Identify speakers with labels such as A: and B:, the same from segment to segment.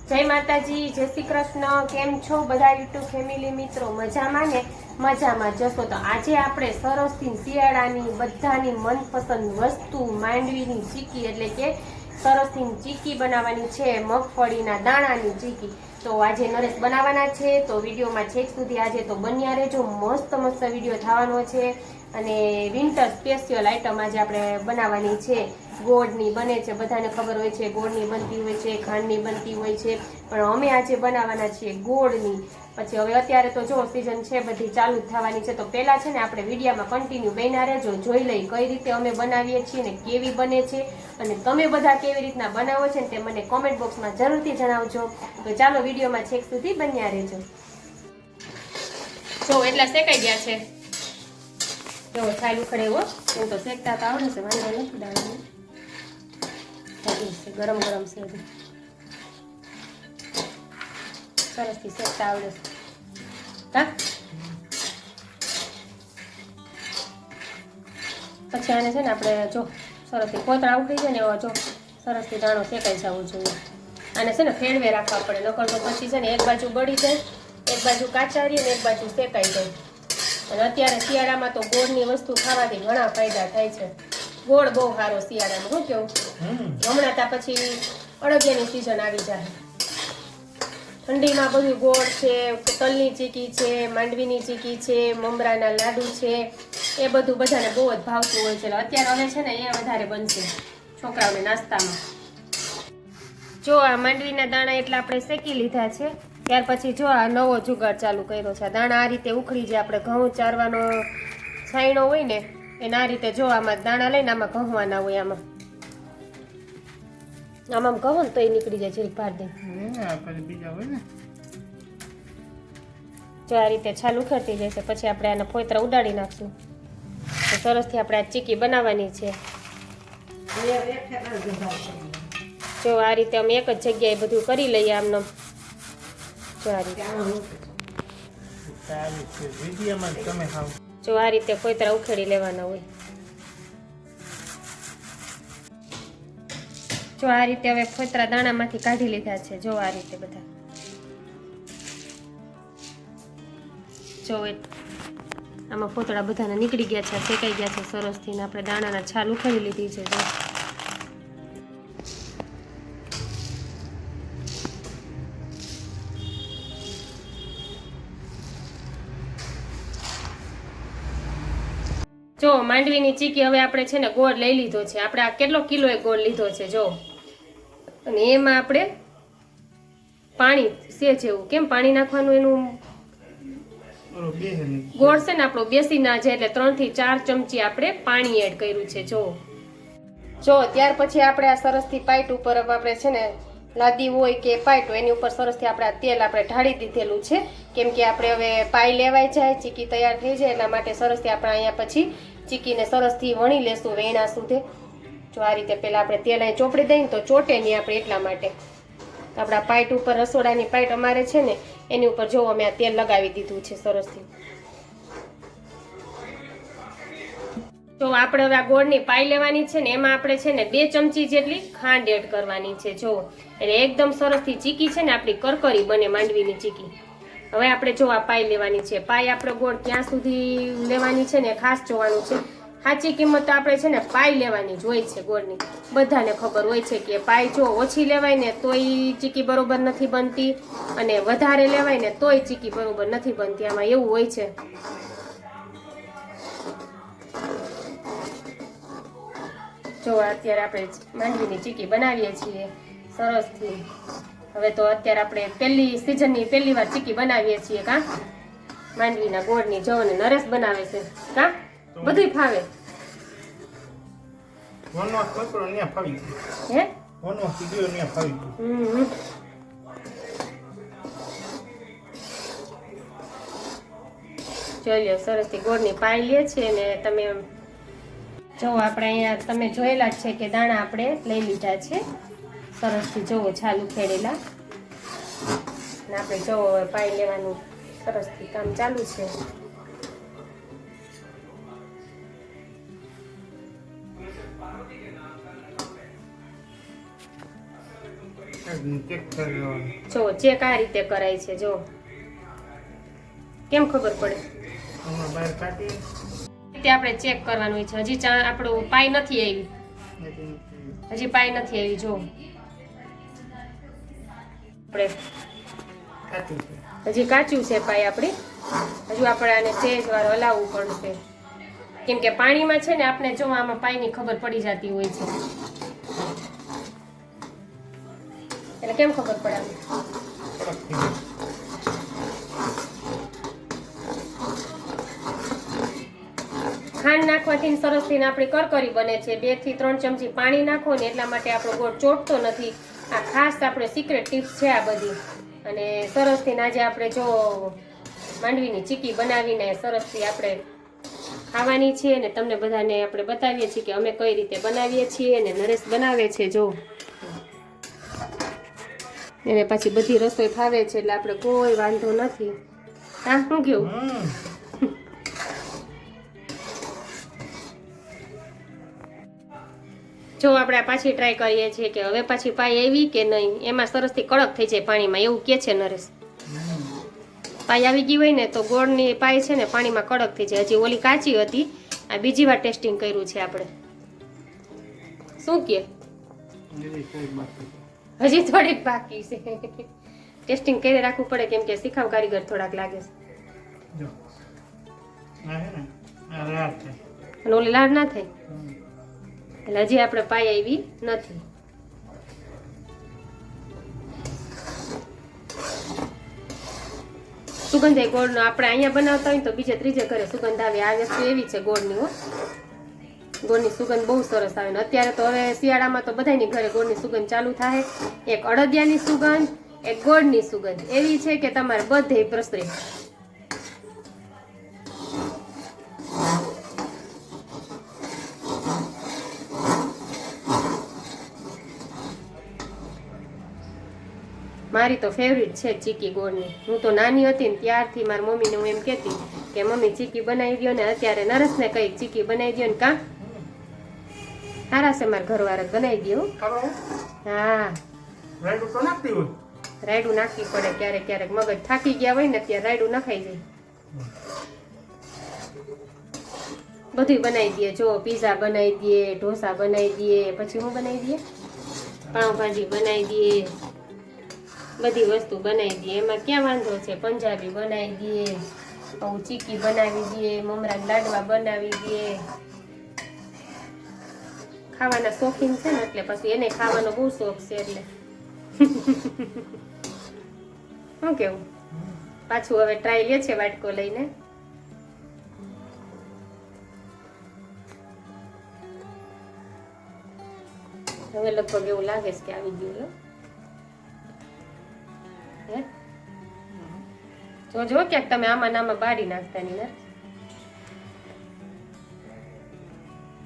A: જય માતાજી, જય શ્રી કૃષ્ણ। કેમ છો બધા યુટ્યુબ ફેમિલી મિત્રો? મજામાં ને? મજામાં જશો તો આજે આપણે સરસથી શિયાળાની બધાની મનપસંદ વસ્તુ માંડવીની ચીકી એટલે કે સરસની ચીકી બનાવવાની છે, મગફળીના દાણાની ચીકી। તો આજે નરેશ બનાવવાના છે, તો વિડીયોમાં છેક સુધી આજે તો બન્યા રહેજો। મસ્ત મસ્ત વિડીયો થવાનો છે અને વિન્ટર સ્પેશિયલ આઈટમ આજે આપણે બનાવવાની છે। ગોળની બને છે, બધાને ખબર હોય છે ગોળની બનતી હોય છે, ખાંડની બનતી હોય છે, પણ અમે આજે બનાવવાના છીએ ગોળની। પછી હવે અત્યારે તો જો સીઝન છે બધી ચાલુ જ થવાની છે, તો પહેલા છે ને આપણે વિડીયોમાં કન્ટિન્યુ બન્યા રહેજો, જોઈ લઈ કઈ રીતે અમે બનાવીએ છીએ ને કેવી બને છે અને તમે બધા કેવી રીતના બનાવો છે ને તે મને કોમેન્ટ બોક્સમાં જરૂરથી જણાવજો। તો ચાલો વિડીયોમાં છેક સુધી બન્યા રહેજો। જો એટલા શેકાઈ ગયા છે, જો છાલ ઉખડે એવો હું તો શેકતા તો આવડે છે, વાંધો નથી દાણાની, ગરમ ગરમ છે હજી સરસથી શેકતા આવડે છે હા। પછી આને છે ને આપણે જો સરસથી કોતરા ઉખડી જાય ને એવો જો સરસથી દાણો શેકાઈ જવો જોઈએ। આને છે ને ફેરવે રાખવા પડે, નકર તો પછી છે ને એક બાજુ બળી જાય, એક બાજુ કાચા રહી ને એક બાજુ શેકાઈ જાય। અને અત્યારે શિયાળામાં તો ગોળની વસ્તુ ખાવાથી ઘણા ફાયદા થાય છે। ગોળ બહુ સારો શિયાળામાં, શું કેવું? હમણાં ત્યાં પછી અળગિયાની સિઝન આવી જાય, ઠંડીમાં બધું ગોળ છે, તલની ચીકી છે, માંડવીની ચીકી છે, મમરાના લાડુ છે, એ બધું બધાને બહુ જ ભાવતું હોય છે। અત્યારે હવે છે ને એ વધારે બનશે છોકરાઓને નાસ્તામાં। જો આ માંડવીના દાણા એટલા આપણે શેકી લીધા છે, ત્યાર પછી જો આ નવો જુગાડ ચાલુ કર્યો છે। દાણા આ રીતે ઉખડી જાય, આપણે ઘઉં ચારવાનો છાયણો હોય ને એને આ રીતે જો આમાં દાણા લઈને આમાં ઘઉંવાના હોય, આમાં કહો ને તો એ નીકળી જાય છે ભાર દે બીજા હોય ને। જો આ રીતે છાલ ઉખડતી જાય છે, પછી આપણે આના ફોતરા ઉડાડી નાખશું તો સરસથી આપણે આ ચીકી બનાવવાની છે। જો આ રીતે અમે એક જ જગ્યાએ બધું કરી લઈએ આમને, જો આ રીતે જો આ રીતે ફોતરા ઉખેડી લેવાના હોય। જો આ રીતે હવે ફોતરા દાણામાંથી કાઢી લીધા છે, જો આ રીતે બધા જો આમાં ફોતરા બધાને નીકળી ગયા છે, શેકાઈ ગયા છે સરસથી, ને આપણે દાણાના છાલ ઉખેડી લીધી છે। જો માંડવીની ચીકી હવે આપણે છે ને ગોળ લઈ લીધો છે, આપણે આ કેટલો કિલો એ ગોળ લીધો છે જો, અને એમાં આપણે પાણી છે જેવું, કેમ પાણી નાખવાનું, એનું ગોળ છે ને આપણો બેસી ના જાય એટલે 3 થી 4 ચમચી આપણે પાણી એડ કર્યું છે। જો ત્યાર પછી આપણે આ સરસથી પાઇટ ઉપર આપણે છે ને લાદી હોય કે પાઇટ હોય એની ઉપર સરસથી આપણે આ તેલ આપણે ઢાળી દીધેલું છે, કેમ કે આપણે હવે પાઈ લેવાઈ જાય, ચીકી તૈયાર થઈ જાય, એટલા માટે સરસથી આપણે અહીંયા પછી ચીકીને સરસથી વણી લેશું વેણા સુધી। જો આ રીતે પહેલાં આપણે તેલ અહીં ચોપડી દઈએ ને તો ચોટે નહીં આપણે, એટલા માટે આપણા પાઇટ ઉપર, રસોડાની પાઇટ અમારે છે ને એની ઉપર જો અમે આ તેલ લગાવી દીધું છે સરસથી। જો આપણે હવે આ ગોળની પાઈ લેવાની છે ને એમાં આપણે છે ને 2 ચમચી જેટલી ખાંડ એડ કરવાની છે, જો એટલે એકદમ સરસથી ચીકી છે ને આપણી કરકરી બને માંડવીની ચીકી। હવે આપણે જો આ પાઈ લેવાની છે, પાઈ આપણે ગોળ ક્યાં સુધી લેવાની છે ને ખાસ જોવાનું છે। સાચી કિંમત તો આપણે છે ને પાઈ લેવાની જ હોય છે ગોળની, બધાને ખબર હોય છે કે પાઈ જો ઓછી લેવાય ને તોય ચીકી બરોબર નથી બનતી, અને વધારે લેવાય ને તોય ચીકી બરોબર નથી બનતી, આમાં એવું હોય છે। જો અત્યારે આપણે માંડવીની ચીકી બનાવીએ છીએ સરસથી। હવે તો અત્યારે આપણે પહેલી સિઝનની પહેલી વાર ચીકી બનાવીએ છીએ કા માંડવીના ગોળની, જો ને નરેશ બનાવે છે કા બધુંય ફાવે હે જોઈ સરસથી ગોળની પાઈ લે છે ને તમે જો આપણે અહીંયા તમે જોયેલા જ છે કે દાણા આપણે લઈ લીધા છે સરસથી, જોવો છાલ ઉખેડેલા, ને આપણે જોવો પાઈ લેવાનું સરસથી કામ ચાલુ છે।
B: ચેક કરવાનું.
A: જો ચેક આ રીતે કરાય છે. જો કેમ ખબર પડે?
B: આમાં બહાર કાઢી
A: રીતે આપણે ચેક કરવાનું હોય છે. હજી આપણું પાઈ નથી આવી, હજી પાઈ નથી આવી. જો આપણે
B: કાચું છે.
A: હજી કાચું છે પાઈ આપણી. હજુ આપણે આને સેજ વાર હલાવવું પડશે, કેમ કે પાણીમાં છે ને આપણે જો આમાં પાઈની ખબર પડી જતી હોય છે. એટલે કેમ ખબર પડે?
B: કડક થઈ જાય.
A: ખાંડ નાખવાથી સરસથી આપણી કરકરી બને છે. 2 થી 3 ચમચી પાણી નાખો ને એટલા માટે આપણો ગોળ ચોટતો નથી. આ ખાસ આપણે સિક્રેટ ટિપ્સ છે આ બધી. અને સરસથી આજે આપણે જો માંડવીની ચીકી બનાવીને સરસથી આપણે ખાવાની છે અને તમને બધાને આપણે બતાવીએ છીએ કે અમે કઈ રીતે બનાવીએ છીએ. અને નરેશ બનાવે છે. જો એને પાછી બધી રસોઈ ફાવે છે એટલે આપણે કોઈ વાંધો નથી. હા, શું કેવું? જો આપણે પાછી ટ્રાય કરીએ છીએ કે હવે પાછી પાઈ આવી કે નહીં. એમાં સરસથી કડક થઈ જાય પાણીમાં, એવું કે છે નરેશ. પાઈ આવી ગઈ હોય ને તો ગોળની પાઈ છે ને પાણીમાં કડક થઈ જાય. હજી ઓલી કાચી હતી, આ બીજી વાર ટેસ્ટિંગ કર્યું છે આપણે. શું કે હજી થોડીક બાકી છે. ટેસ્ટિંગ કરી રાખવું પડે, કેમ કે શીખાવ કારીગર થોડાક લાગે છે.
B: જો આ હે ને આ લાડ છે.
A: અને ઓલી લાડ ના થાય એટલે હજી આપણે પાઈ આવી નથી. સુગંધ એ ગોળનો આપણે અહીંયા બનાવતા હોય તો બીજે ત્રીજે ઘરે સુગંધ આવે. આ વસ્તુ એવી છે ગોળની. હો, ગોળની સુગંધ બહુ સરસ આવે. ને અત્યારે તો હવે શિયાળામાં તો બધાની ઘરે ગોળની સુગંધ ચાલુ થાય. એક અડદિયાની સુગંધ, એક ગોળની સુગંધ એવી છે કે તમારે બધે પ્રસરે. મારી તો ફેવરિટ છે ચીકી ગોળની. હું તો નાની હતી ને ત્યારથી મારી મમ્મીને હું એમ કહેતી કે મમ્મી ચીકી બનાવી દો ને. અત્યારે નરેશને કઈ ચીકી બનાવી દો ને. કાં સારા છે મારા ઘરવાળા, બનાવી દો. હા,
B: રાયડું તો નાખતી હોય.
A: રાયડું નાખવી પડે ક્યારેક ક્યારેક. મગજ થાકી ગયા હોય ને ત્યારે રાયડું નખાઈ જાય. બધું બનાવી દઈએ. જો પીઝા બનાવી દઈએ, ઢોસા બનાવી દઈએ, પછી હું બનાવી દઈએ પાઉંભાજી બનાવી દઈએ, બધી વસ્તુ બનાવી દઈએ. એમાં ક્યાં વાંધો છે? પંજાબી બનાવી દઈએ, આવું ચીકી બનાવી દઈએ, મમરા લાડવા બનાવી દઈએ. ખાવાના શોખીન છે ને એટલે પછી એને ખાવાનો બહુ શોખ છે. એટલે શું કેવું? પાછું હવે ટ્રાય લે છે વાટકો લઈને. હવે લગભગ એવું લાગે છે કે આવી ગયું. જો ક્યાંક તમે આમાં નામાં બાળી નાખતા ની ને.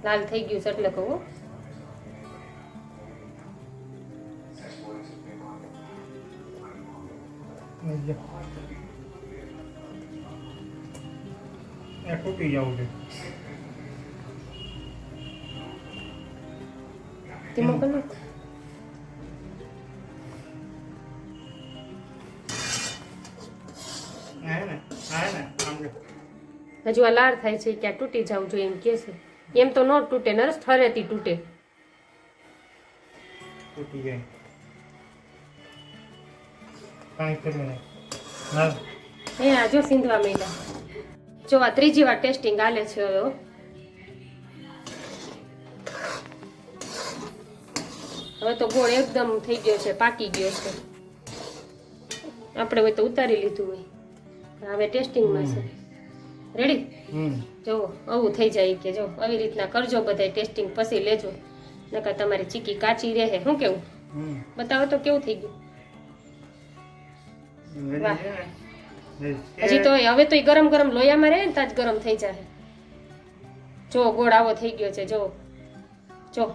A: લાલ થઈ ગયું છે એટલે કહું.
B: તૂટી જવું છે.
A: ધીમો કર લો. હજુ આ લાળ થાય છે ક્યાં તૂટી જવું જોઈએ એમ કે છે. એમ તો ન તૂટે નરસ, થરેથી તૂટે.
B: તૂટી જાય. કાંઈ કરે નહીં. હા
A: એ આ જો સિંધવા મહિલા. જો આ ત્રીજી વાર ટેસ્ટિંગ હાલે છે હવે. હવે તો ગોળ એકદમ થઈ ગયો છે, પાકી ગયો છે. આપણે હોય તો ઉતારી લીધું હોય. હવે ટેસ્ટિંગમાં છે. રેડી? જો આવું થઈ જાય કે જો આવી રીતના કરજો બધાય ટેસ્ટિંગ, પછી લેજો. નકર તમારી ચીકી કાચી રહે. શું કેવું? બતાવો તો કેવું થઈ ગયું. વાહ. હજી તો હવે તો ગરમ ગરમ લોયામાં રહે ને તાજ ગરમ થઈ જાય. જો ગોળ આવો થઈ ગયો છે. જો જો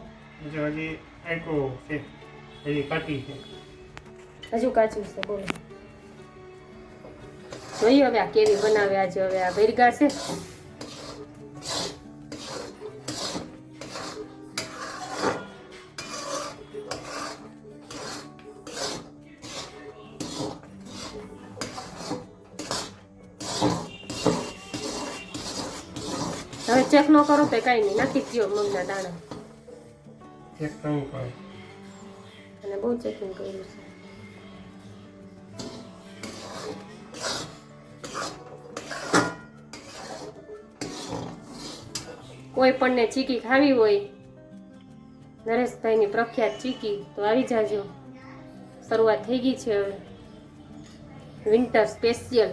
B: હજી આટલો છે, હજી કાચી છે.
A: હજુ કાચું છે. બોલો જોઈએ હવે આ કેરી બનાવે આજે. હવે આ ભેરગા છે. હવે ચેક ન કરો તો કાંઈ નહીં, નાખી જ દો મગના દાણા.
B: ચેક કરવું પડે.
A: અને બહુ ચેકિંગ કર્યું છે. કોઈ પણને ચીકી ખાવી હોય, નરેશભાઈની પ્રખ્યાત ચીકી, તો આવી જાજો. શરૂઆત થઈ ગઈ છે હવે વિન્ટર સ્પેશિયલ.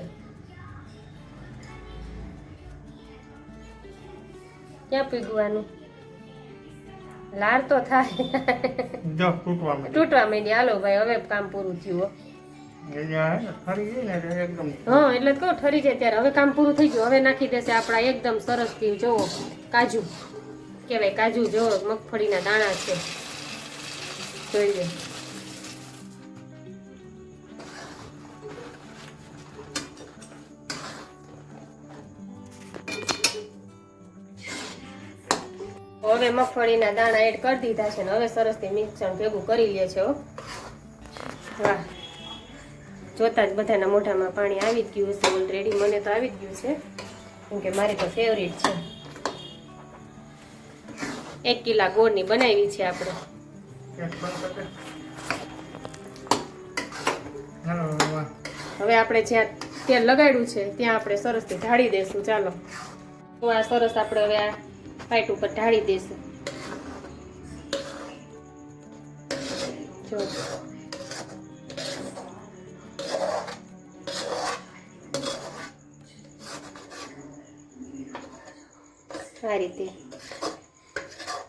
A: ક્યાં પીગવાનું? લાર તો થાય.
B: જો તૂટવા માંડ્યું.
A: તૂટવા માંડી. હાલો ભાઈ, હવે કામ પૂરું થયું હો.
B: એ જે આવે ને ફરી ગઈ ને એટલે એકદમ
A: હા, એટલે જ કહું ઠરી જાય ત્યારે હવે કામ પૂરું થઈ ગયું. હવે નાખી દેશે આપણા એકદમ સરસ થી જોવો કાજુ કહેવાય, કાજુ જોવો મગફળીના દાણા છે, જોઈ લે. હવે મગફળીના દાણા એડ કરી દીધા છે ને હવે સરસથી મિક્સર ભેગું કરી લે છે હો. વાહ, જોતા જ બધાના મોઢામાં પાણી આવી જ ગયું છે ઓલરેડી. મને તો આવી જ ગયું છે કેમ કે મારી તો ફેવરિટ છે. 1 કિલા ગોળની બનાવી છે આપણે.
B: ચેક બંધ કરી દે. હાલો વાહ.
A: હવે આપણે જ્યાં તેલ લગાડ્યું છે ત્યાં આપણે સરસથી ઢાળી દઈશું. ચાલો, તો આ સરસ આપણે હવે આ પાઇટ ઉપર ઢાળી દઈશું. જો આ રીતે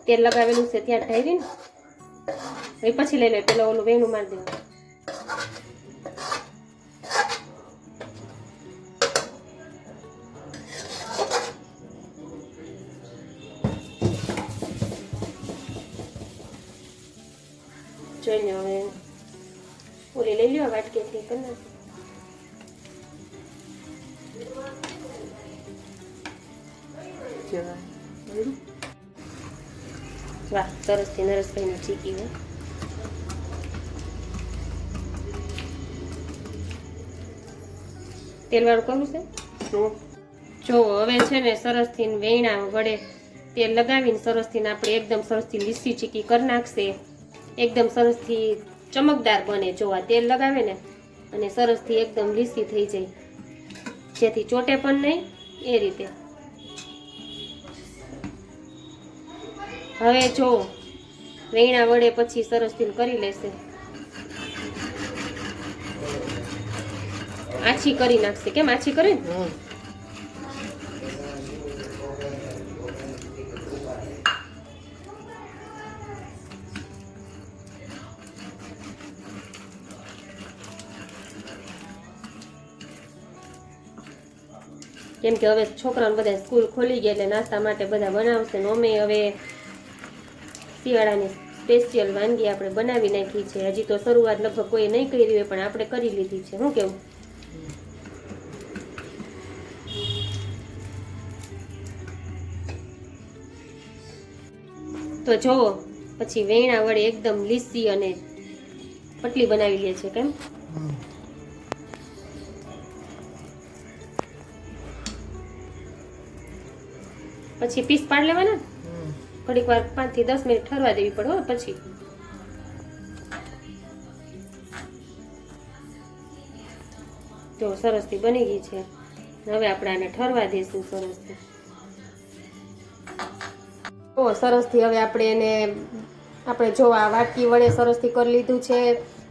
A: તેલ લગાવેલું છે ત્યાં ઢાળી ને હવે પછી લઈ લે. પેલા ઓલું વેણું મારી દેવું. જોઈ લો હવે ઓલી લઈ લ્યો વાટકીથી કરી નાખો. વાહ, સરસથી નરેશભાઈની ચીકી હોય. તેલવાળું કરવું છે જો. હવે છે ને સરસથી વેણા વડે તેલ લગાવીને સરસથી આપણે એકદમ સરસથી લીસી ચીકી કરી નાખશે. એકદમ સરસથી ચમકદાર બને. જો આ તેલ લગાવે ને અને સરસથી એકદમ લીસી થઈ જાય, જેથી ચોટે પણ નહીં એ રીતે. હવે જો વેણા વડે પછી સરસથી કરી લેશે, આછી કરી નાખશે. કેમ આછી કરે ને? કેમ કે હવે છોકરાઓને બધા સ્કૂલ ખોલી ગયા એટલે નાસ્તા માટે બધા બનાવશે ને અમે હવે શિયાળાની સ્પેશિયલ વાનગી આપણે બનાવી નાખી છે. હજી તો શરૂઆત લગભગ કોઈ નહીં કરી હોય પણ આપણે કરી લીધી છે. શું કેવું? તો જોવો પછી વેણા વડે એકદમ લીસી અને પટલી બનાવી લે છે. કેમ? પછી પીસ પાડ લેવાના. ઘડીક વાર 5 થી 10 મિનિટ ઠરવા દેવી પડે. પછી જો સરસથી બની ગઈ છે. હવે આપણે આને ઠરવા દઈશું સરસથી. સરસથી હવે આપણે એને જો આ વાટકી વડે સરસથી કરી લીધું છે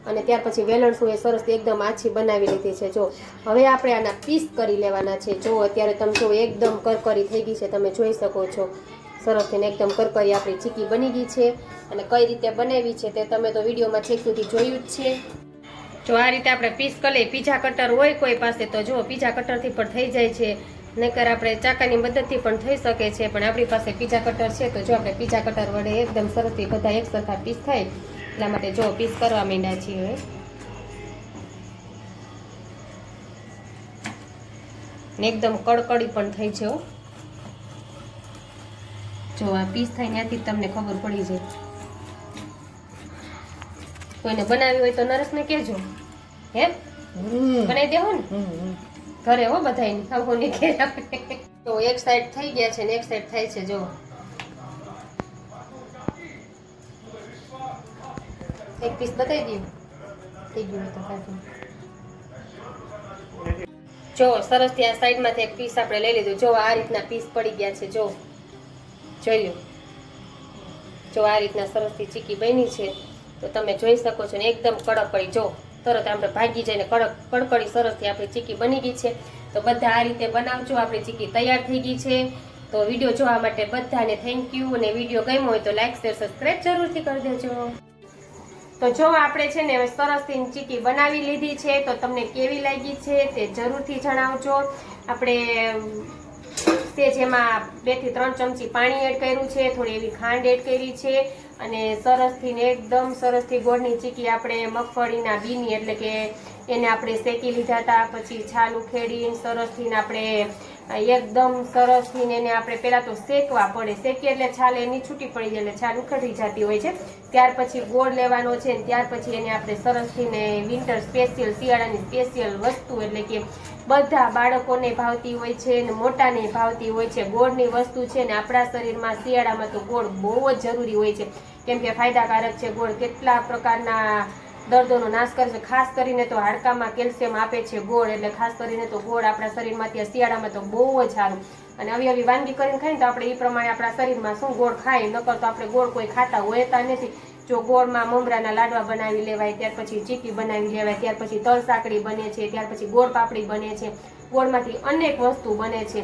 A: અને ત્યાર પછી વેલણસું એ સરસથી એકદમ આછી બનાવી લીધી છે. જો હવે આપણે આના પીસ કરી લેવાના છે. જો અત્યારે તમે જો એકદમ કરકરી થઈ ગઈ છે, તમે જોઈ શકો છો. સરસથી એકદમ કરકરી આપણી ચીકી બની ગઈ છે. અને કઈ રીતે બનાવી છે તે તમે તો વિડીયોમાં છેક સુધી જોયું જ છે. જો આ રીતે આપણે પીસ કરી લઈએ. પીઝા કટર હોય કોઈ પાસે તો જો પીઝા કટરથી પણ થઈ જાય છે, નહીંતર આપણે ચાકાની મદદથી પણ થઈ શકે છે. પણ આપણી પાસે પીઝા કટર છે તો જો આપણે પીઝા કટર વડે એકદમ સરસથી બધા એક સરખા પીસ થાય એટલા માટે જો પીસ કરવા માંડ્યા છીએ. હવે એકદમ કડકડી પણ થઈ છે. જો આ પીસ થાય ત્યાંથી તમને ખબર પડી જાય. કોઈને બનાવી હોય તો નરેશને કહેજો. હે બનાવી દેવો ને? ઘરે હો બધાયની આવું નહીં કે આપણે. તો એક સાઈડ થઈ ગયા છે ને એક સાઈડ થાય છે. જો એક પીસ બતાવી દઉં થઈ ગયું હોય તો કાઢું. જો સરસથી આ સાઈડમાંથી એક પીસ આપણે લઈ લીધું. જો આ રીતના પીસ પડી ગયા છે. જો જોઈ લો. જો આ રીતના સરસથી ચીકી બની છે તો તમે જોઈ શકો છો ને એકદમ કડક પડી. જો તરત આપણે ભાગી જઈને કડકડી સરસથી આપણી ચીકી બની ગઈ છે. તો બધા આ રીતે બનાવજો. આપણી ચીકી તૈયાર થઈ ગઈ છે. તો વિડીયો જોવા માટે બધાને થેન્ક યુ. અને વિડીયો ગમ્યો હોય તો લાઈક શેર સબસ્ક્રાઈબ જરૂરથી કરી દેજો. તો જો આપણે છે ને હવે સરસથી ચીકી બનાવી લીધી છે તો તમને કેવી લાગી છે તે જરૂરથી જણાવજો. આપણે જેમાં 2 થી 3 ચમચી પાણી એડ કર્યું છે, થોડી એવી ખાંડ એડ કરી છે અને સરસથી ને એકદમ સરસથી ગોળની ચીકી આપણે મગફળીના બીની એટલે કે એને આપણે શેકી લીધા હતા. પછી છાલ ઉખેડીને સરસથી આપણે એકદમ સરસથી એને આપણે પહેલા તો શેકવા પડે. શેકી એટલે છાલ એની છૂટી પડી જાય એટલે છાલ ઉખડી જતી હોય છે. ત્યાર પછી ગોળ લેવાનો છે ને ત્યાર પછી એને આપણે સરસથી ને વિન્ટર સ્પેશિયલ શિયાળાની સ્પેશિયલ વસ્તુ એટલે કે બધા બાળકોને ભાવતી હોય છે ને મોટાને ભાવતી હોય છે ગોળની વસ્તુ છે ને આપણા શરીરમાં શિયાળામાં તો ગોળ બહુ જ જરૂરી હોય છે કેમ કે ફાયદાકારક છે. ગોળ કેટલા પ્રકારના દર્દોનો નાશ કરે છે. ખાસ કરીને તો હાડકામાં કેલ્શિયમ આપે છે ગોળ. એટલે ખાસ કરીને તો ગોળ આપણા શરીરમાં ત્યાં શિયાળામાં તો બહુ જ સારું. અને આવી વાનગી કરીને ખાઈને તો આપણે એ પ્રમાણે આપણા શરીરમાં શું ગોળ ખાય નકર તો આપણે ગોળ કોઈ ખાતા હોતા નથી. જો ગોળમાં મમરાના લાડવા બનાવી લેવાય, ત્યાર પછી ચીકી બનાવી લેવાય, ત્યાર પછી તલ સાંકળી બને છે, ત્યાર પછી ગોળ પાપડી બને છે. ગોળમાંથી અનેક વસ્તુ બને છે.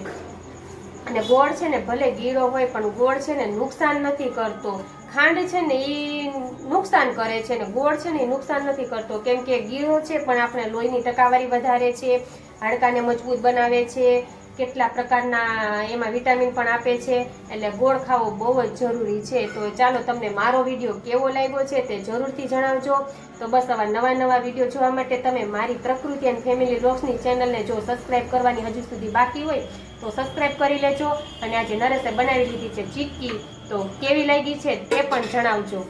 A: અને ગોળ છે ને ભલે ગીરો હોય પણ ગોળ છે ને નુકસાન નથી કરતો. ખાંડ છે ને એ નુકસાન કરે છે ને ગોળ છે ને એ નુકસાન નથી કરતો કેમ કે ગીરો છે પણ આપણે લોહીની ટકાવારી વધારે છે, હાડકાને મજબૂત બનાવે છે, કેટલા પ્રકારના એમાં વિટામિન પણ આપે છે. એટલે ગોળ ખાવો બહુ જ જરૂરી છે. તો ચાલો તમને મારો વિડીયો કેવો લાગ્યો છે તે જરૂરથી જણાવજો. તો બસ આવા નવા વિડીયો જોવા માટે તમે મારી પ્રકૃતિ એન્ડ ફેમિલી વ્લોગ્સની ચેનલને જો સબસ્ક્રાઇબ કરવાની હજુ સુધી બાકી હોય તો સબસ્ક્રાઇબ કરી લેજો. અને આજે નરેશે બનાવી લીધી છે ચીક્કી તો કેવી લાગી છે તે પણ જણાવજો.